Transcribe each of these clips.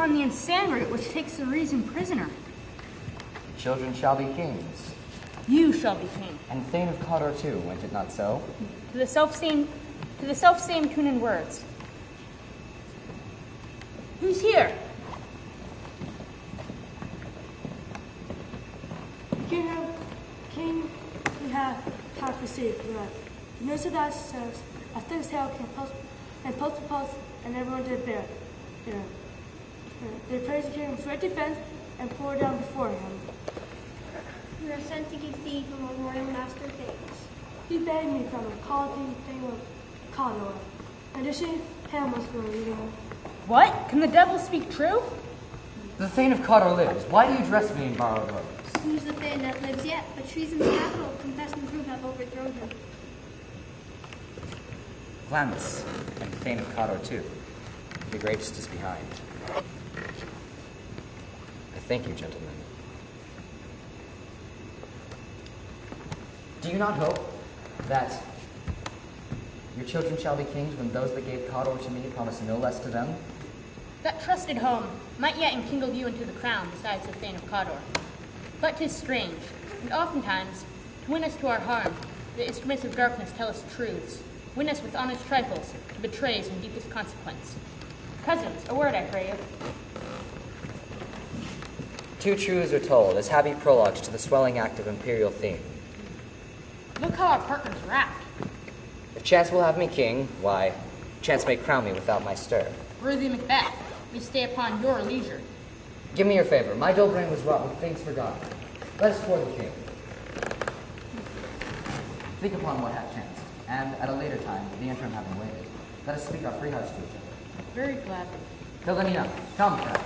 on the insane route which takes the reason prisoner. Children shall be kings. You shall be king. And Thane of Cawdor too, went it not so? To the self-same tune and words. Who's here? King, we have received, right? The news of thy success, a thick tale came post to post, and everyone did bear. They praised the king with great defense and poured down before him. We are sent to give thee from our royal master things. He bade me from a called thee thing of Cawdor, and to see him was going to What? Can the devil speak true? The Thane of Cawdor lives. Why do you dress me in borrowed robes? Who's the thing that lives yet? But treason's capital, confessed and prove have overthrown him. Glamis, and Thane of Cawdor too. The greatest is behind. I thank you, gentlemen. Do you not hope that your children shall be kings when those that gave Cawdor to me promise no less to them? That trusted home might yet enkindle you into the crown besides the Thane of Cawdor. But 'tis strange, and oftentimes, to win us to our harm, the instruments of darkness tell us truths, win us with honest trifles, to betrays in deepest consequence. Cousins, a word I pray you. Two truths are told as happy prologues to the swelling act of imperial theme. Look how our partners raft. If chance will have me king, why, chance may crown me without my stir. Worthy Macbeth, we stay upon your leisure. Give me your favor. My dull brain was wrought with things forgotten. Let us toward the king. Think upon what hath chanced, and at a later time, the interim having waited, let us speak our free hearts to each other. Very gladly. Philomena, come, friends.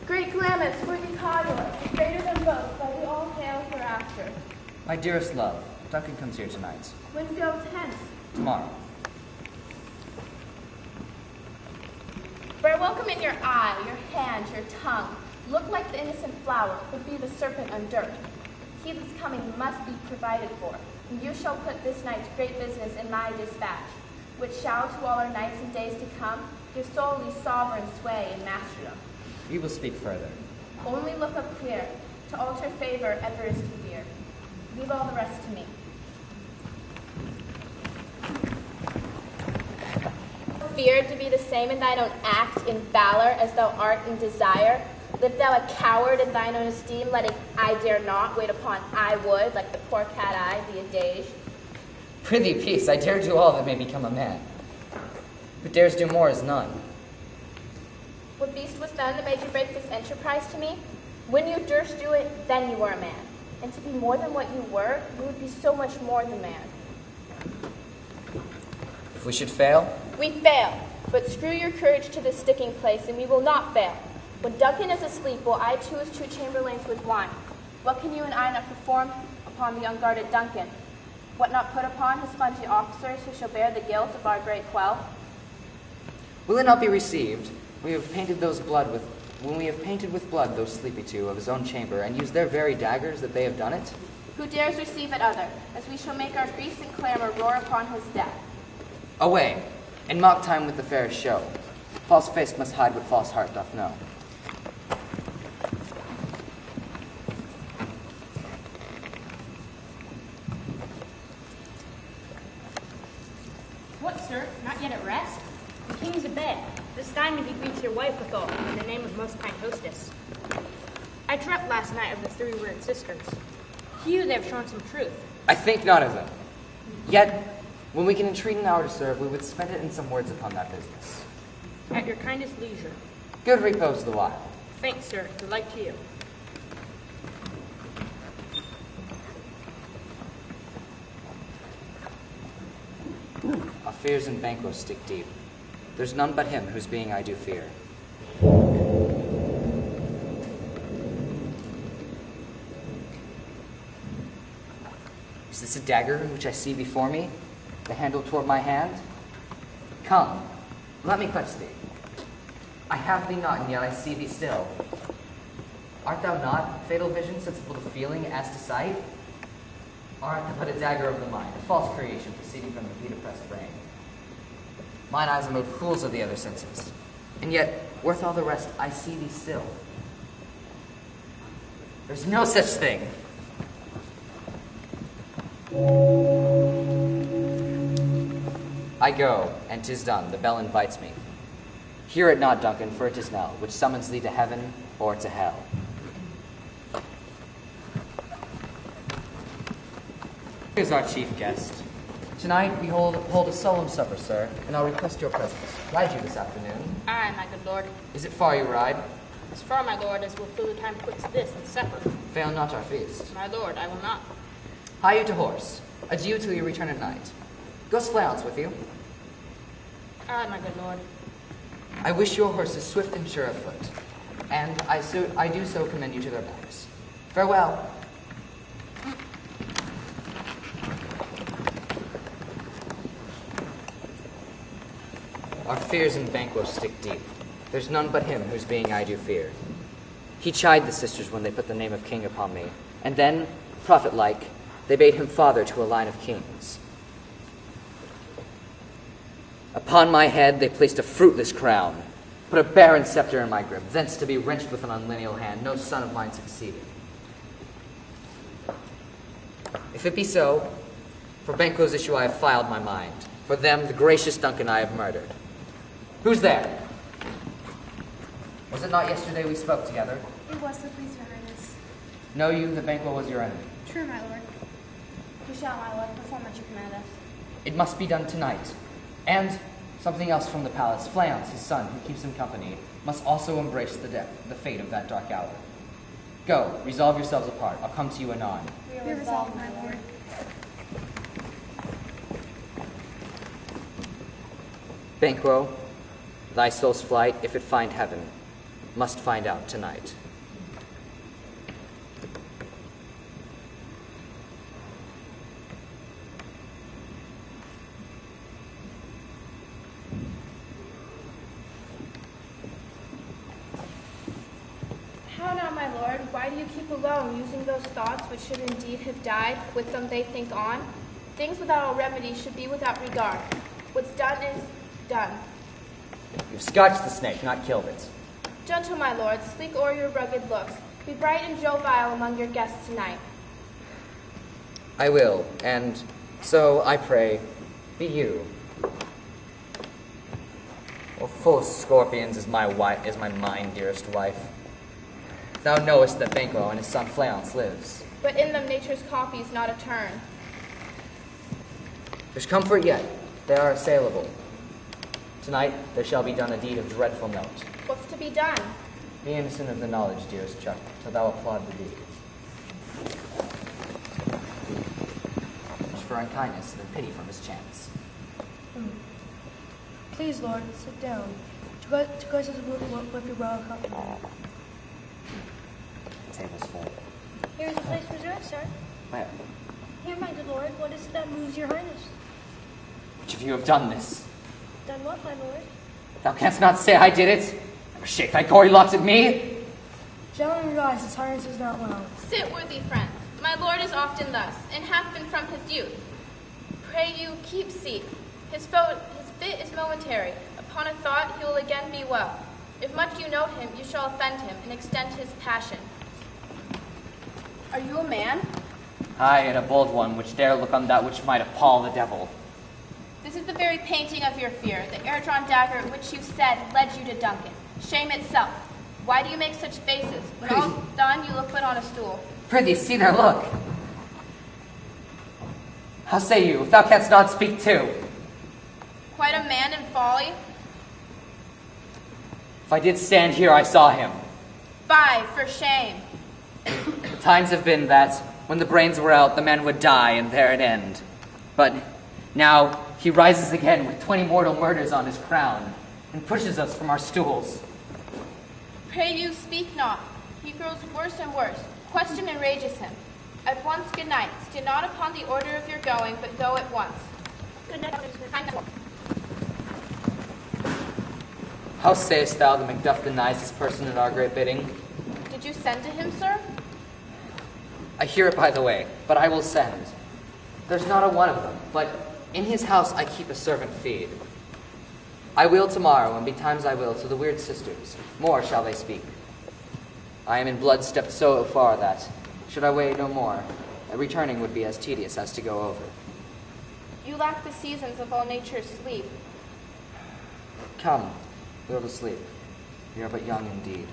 Great Glamis, worthy Cawdor, greater than both, but we all hail hereafter. My dearest love, Duncan comes here tonight. When's goes hence? Tomorrow. Bear welcome in your eye, your hand, your tongue. Look like the innocent flower, but be the serpent undirt. He that's coming must be provided for, and you shall put this night's great business in my dispatch, which shall to all our nights and days to come give solely sovereign sway and masterdom. We will speak further. Only look up clear, to alter favor ever is to fear. Leave all the rest to me. Fear to be the same in thine own act, in valor, as thou art in desire. Live thou a coward in thine own esteem, letting I dare not wait upon I would, like the poor cat I, the adage. Prithee, peace, I dare do all that may become a man. But dares do more is none. What beast was then that made you break this enterprise to me? When you durst do it, then you were a man. And to be more than what you were, you would be so much more than man. If we should fail? We fail, but screw your courage to this sticking place, and we will not fail. When Duncan is asleep, will I choose 2 chamberlains with wine? What can you and I not perform upon the unguarded Duncan? What not put upon his spongy officers who shall bear the guilt of our great quell? Will it not be received? We have painted when we have painted with blood those sleepy 2 of his own chamber, and used their very daggers that they have done it? Who dares receive it other, as we shall make our griefs and clamor roar upon his death? Away, and mock time with the fairest show. False face must hide what false heart doth know. What, sir? Not yet at rest? The king's abed. This diamond he greets your wife withal, in the name of most kind hostess. I dreamt last night of the 3 weird sisters. To you they have shown some truth. I think not of them. Yet, when we can entreat an hour to serve, we would spend it in some words upon that business. At your kindest leisure. Good repose the while. Thanks, sir. Delight to you. Our fears and banquos stick deep. There's none but him whose being I do fear. Is this a dagger which I see before me? The handle toward my hand? Come, let me clutch thee. I have thee not, and yet I see thee still. Art thou not, fatal vision, sensible to feeling as to sight? Or art thou but a dagger of the mind, a false creation proceeding from the heat oppressed brain? Mine eyes are made fools of the other senses. And yet, worth all the rest, I see thee still. There's no such thing. I go, and 'tis done, the bell invites me. Hear it not, Duncan, for it is knell, which summons thee to heaven or to hell. Here's our chief guest. Tonight we hold a solemn supper, sir, and I'll request your presence. Ride you this afternoon. Aye, my good lord. Is it far you ride? As far, my lord, as will fill the time twixt this and supper. Fail not our feast. My lord, I will not. Hie you to horse. Adieu till you return at night. Goes Fleance with you? Aye, my good lord. I wish your horses swift and sure of foot, and I do so commend you to their backs. Farewell. Our fears in Banquo stick deep. There's none but him whose being I do fear. He chid the sisters when they put the name of king upon me, and then, prophet-like, they bade him father to a line of kings. Upon my head they placed a fruitless crown, put a barren scepter in my grip, thence to be wrenched with an unlineal hand, no son of mine succeeded. If it be so, for Banquo's issue I have filed my mind. For them, the gracious Duncan I have murdered. Who's there? Was it not yesterday we spoke together? It was the please, Your Highness. Know you that Banquo was your enemy? True, my lord. You shall, my lord, perform what you command us. It must be done tonight. And something else from the palace. Fleance, his son, who keeps him company, must also embrace the fate of that dark hour. Go, resolve yourselves apart. I'll come to you anon. We are resolved, my lord. Banquo, thy soul's flight, if it find heaven, must find out tonight. How now, my lord? Why do you keep alone, using those thoughts which should indeed have died, with them they think on? Things without a remedy should be without regard. What's done is done. You've scotched the snake, not killed it. Gentle, my lord, sleek o'er your rugged looks. Be bright and jovial among your guests tonight. I will, and so, I pray, be you. Well, full of scorpions is my mind, dearest wife. Thou knowest that Banquo and his son Fleance lives. But in them nature's copies not a turn. There's comfort yet. They are assailable. Tonight there shall be done a deed of dreadful note. What's to be done? Be innocent of the knowledge, dearest Chuck, till thou applaud the deed. Much for unkindness, than pity for mischance. Please, Lord, sit down. To grace us with your royal company. The table's full. Here is a place reserved, sir. Where? Here, my good lord, what is it that moves your highness? Which of you have done this? Done what, my lord? Thou canst not say I did it. Never shake thy gory locks at me. Gentlemen, rise, his highness is not well. Sit, worthy friends. My lord is often thus, and hath been from his youth. Pray you, keep seat. His fit is momentary. Upon a thought, he will again be well. If much you note him, you shall offend him, and extend his passion. Are you a man? Aye, and a bold one, which dare look on that which might appall the devil. This is the very painting of your fear, the air-drawn dagger which you said led you to Duncan. Shame itself. Why do you make such faces? When all's done, you look put on a stool. Prithee, see their look. How say you, if thou canst not speak too? Quite a man in folly? If I did stand here, I saw him. Fie, for shame. The times have been that, when the brains were out, the men would die, and there it end. But now he rises again with 20 mortal murders on his crown, and pushes us from our stools. Pray you, speak not. He grows worse and worse. Question enrages him. At once, good night. Stay not upon the order of your going, but go at once. Good night. How sayest thou that Macbeth denies his person at our great bidding? Did you send to him, sir? I hear it by the way, but I will send. There's not a one of them, but in his house I keep a servant feed. I will tomorrow, and betimes I will to the weird sisters. More shall they speak. I am in blood stepped so far that, should I wait no more, returning would be as tedious as to go over. You lack the seasons of all nature's sleep. Come, go to sleep. We are but young indeed.